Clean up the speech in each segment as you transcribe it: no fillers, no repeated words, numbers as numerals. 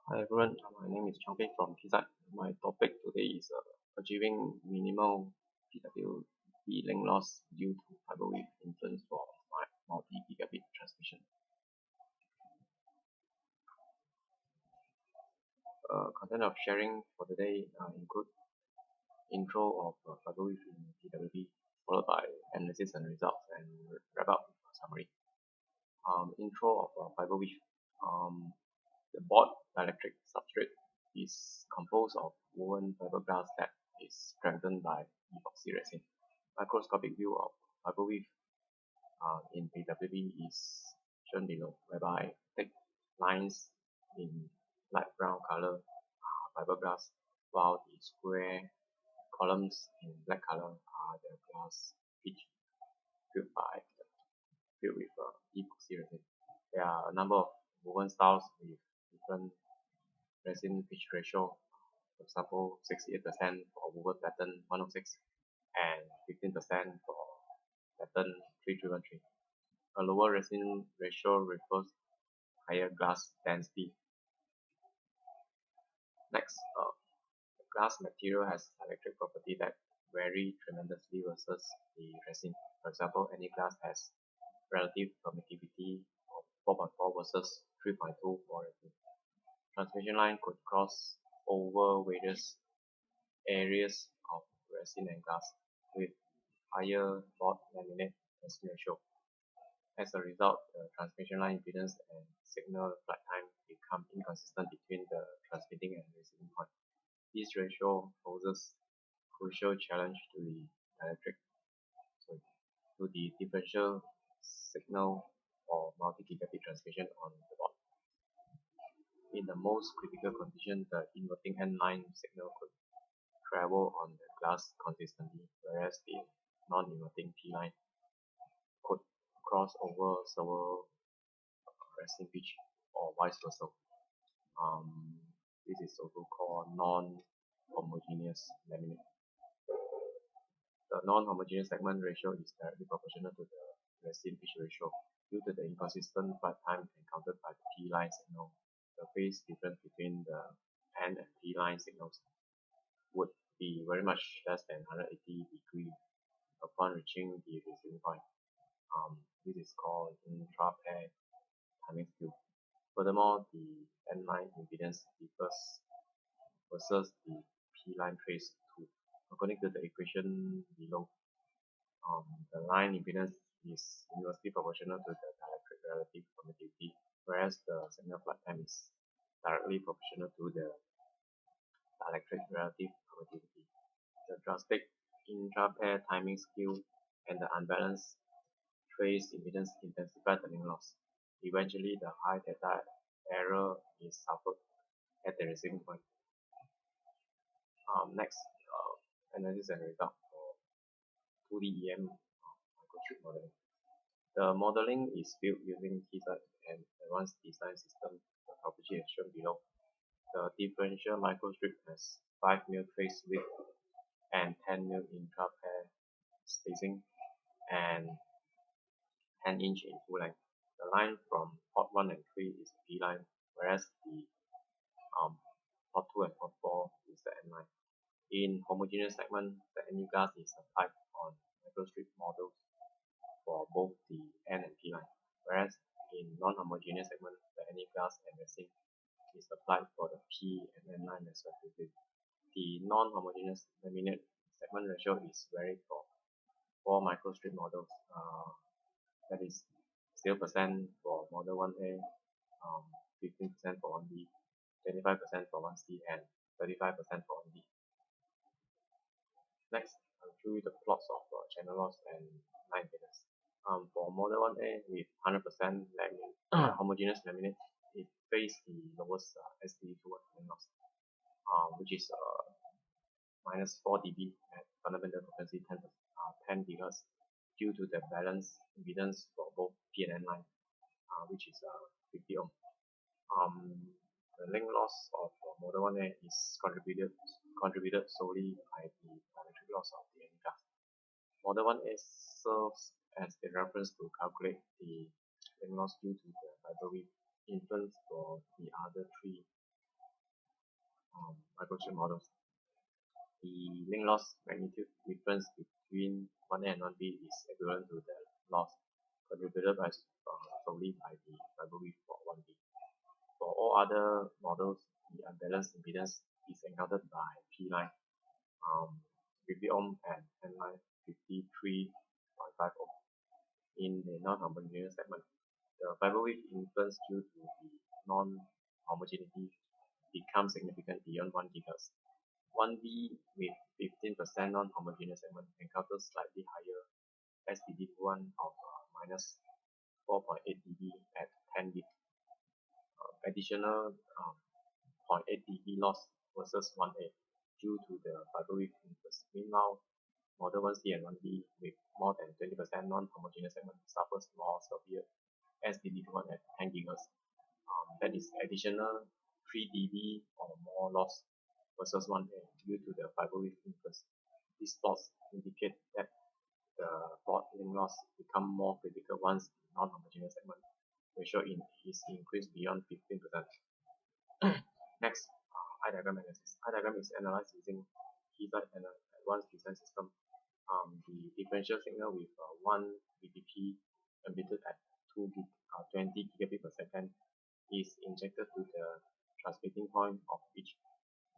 Hi everyone, my name is ChangFeiYee from ISAP. My topic today is achieving minimal PWB link loss due to fiber wave influence for multi-gigabit transmission. Content of sharing for today include intro of fiber wave in PWB, followed by analysis and results, and wrap up with a summary. Intro of fiber wave. The board dielectric substrate is composed of woven fiberglass that is strengthened by epoxy resin. Microscopic view of fiber wave in PWB is shown below, whereby thick lines in light brown color are fiberglass, while the square columns in black color are the glass pitch filled with epoxy resin. There are a number of woven styles with different resin pitch ratio. For example, 68% for woven pattern 106 and 15% for pattern 3313. A lower resin ratio refers to higher glass density. Next, the glass material has electric property that vary tremendously versus the resin. For example, any glass has relative permittivity of 4.4 versus 3.2 for resin. Transmission line could cross over various areas of resin and glass with higher board laminate resin ratio. As a result, the transmission line impedance and signal flight time become inconsistent between the transmitting and receiving point. This ratio poses crucial challenge to the differential signal for multi-gigabit transmission on the board. In the most critical condition, the inverting end line signal could travel on the glass consistently, whereas the non-inverting P line could cross over several resin pitch or vice versa. This is also called non-homogeneous laminate. The non-homogeneous segment ratio is directly proportional to the resin pitch ratio. Due to the inconsistent flight time encountered by the P line signal, the phase difference between the N and P line signals would be very much less than 180 degrees upon reaching the receiving point. This is called intra-pair timing skew. Furthermore, the N line impedance differs versus the P line trace too. According to the equation below, the line impedance is inversely proportional to the dielectric relative permittivity, whereas the signal flight time is directly proportional to the dielectric relative permittivity. The drastic intra-pair timing skew and the unbalanced trace impedance intensify the link loss. Eventually, the high theta error is suffered at the receiving point. Next, analysis and result for 2D EM microstrip modeling. The modeling is built using KeySight and advanced design system, the topology is shown below. The differential microstrip has 5 mm trace width and 10 mm intra-pair spacing and 10 inch in full length. The line from port 1 and 3 is the P line, whereas the port 2 and port 4 is the N line. In homogeneous segment, the NE glass is applied on microstrip models for both the N and P line, whereas in non-homogeneous segment, the NE glass and resin is applied for the P and N line respectively. The non-homogeneous laminate segment ratio is varied for 4 microstrip models, that is 0% for model 1A, 15% for 1B, 25% for 1C, and 35% for 1D. Next, I'll show you the plots of channel loss and line impedance. For model 1A with 100% homogeneous laminate, it faces the lowest SD towards line loss, which is minus 4 dB at fundamental frequency 10 GHz due to the balanced impedance for both P and N line, which is 50 ohm. The link loss of model 1A is contributed solely by the dielectric loss of the NE glass. Model 1A serves as the reference to calculate the link loss due to the fiber wave influence for the other 3 microchip models. The link loss magnitude difference between 1A and 1B is equivalent to the loss contributed by solely by the fiber width for 1B. For all other models, the unbalanced impedance is encountered by P line, 50 ohm and N line 53.5 ohm. In the non-homogeneous segment, the fiber width influence due to the non-homogeneity becomes significant beyond 1 GHz. 1B with 15% non-homogeneous segment encounters slightly higher SDD1 of minus 4.8 dB at 10 bit. Additional 0.8 dB loss versus 1A due to the fiber width influence. Meanwhile, model 1C and 1B with more than 20% non-homogeneous segment suffers more severe SDD1 at 10 GHz. That is additional 3 dB or more loss versus 1A due to the fiber width influence. These plots indicate that the plot link loss become more critical once the non-homogeneous segment ratio is increased beyond 15%. Next, eye diagram analysis. Eye diagram is analyzed using Keysight and advanced design system. The differential signal with 1 dBp emitted at 20 gigabit per second is injected to the transmitting point of each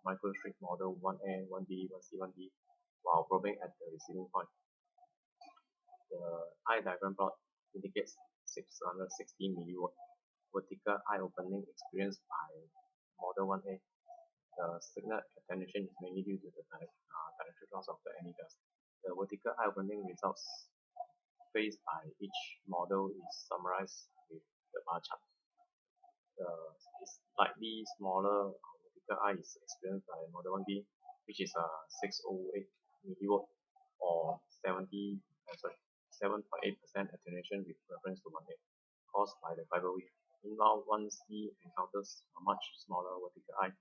microstrip model 1A, 1B, 1C, 1D while probing at the receiving point. The eye diagram plot indicates 660 milliwatt vertical eye opening experienced by model 1A. The signal attenuation is mainly due to the dielectric loss of the emitters. The vertical eye opening results faced by each model is summarized with the bar chart. The slightly smaller vertical eye is experienced by model 1B, which is 608 milliwatt or 7.8% attenuation with reference to 1A, caused by the fiber width. Meanwhile, 1C encounters a much smaller vertical eye,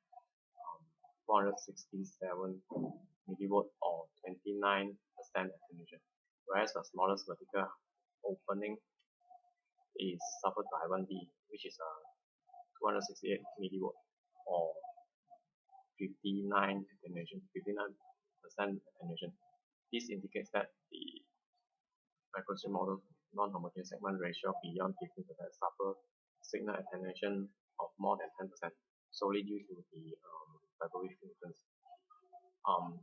467 milliwatt or 29% attenuation, whereas the smallest vertical opening is suffered by 1B, which is 268 milliwatt or 59% attenuation. This indicates that the microstrip model non-homogeneous segment ratio beyond 15% suffer signal attenuation of more than 10% solely due to the fiber width influence.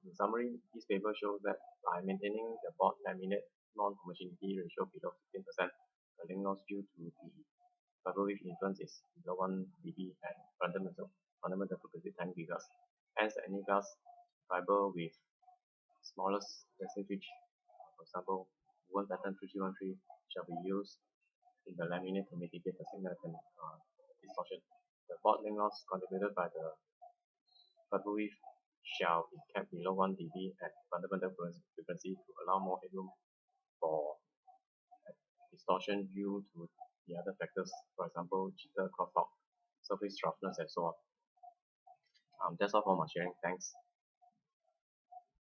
In summary, this paper shows that by maintaining the board laminate non-homogeneity ratio below 15%, the link loss due to the fiber width influence is below 1 dB and fundamental frequency 10 GHz. Hence, any glass fiber with smallest percentage, for example, woven pattern 3313 shall be used in the laminate to mitigate the signal distortion. The board link loss contributed by the fiber width shall be kept below 1 dB at fundamental frequency to allow more headroom for distortion due to the other factors, for example, jitter, crosstalk, surface roughness, and so on. That's all for my sharing. Thanks.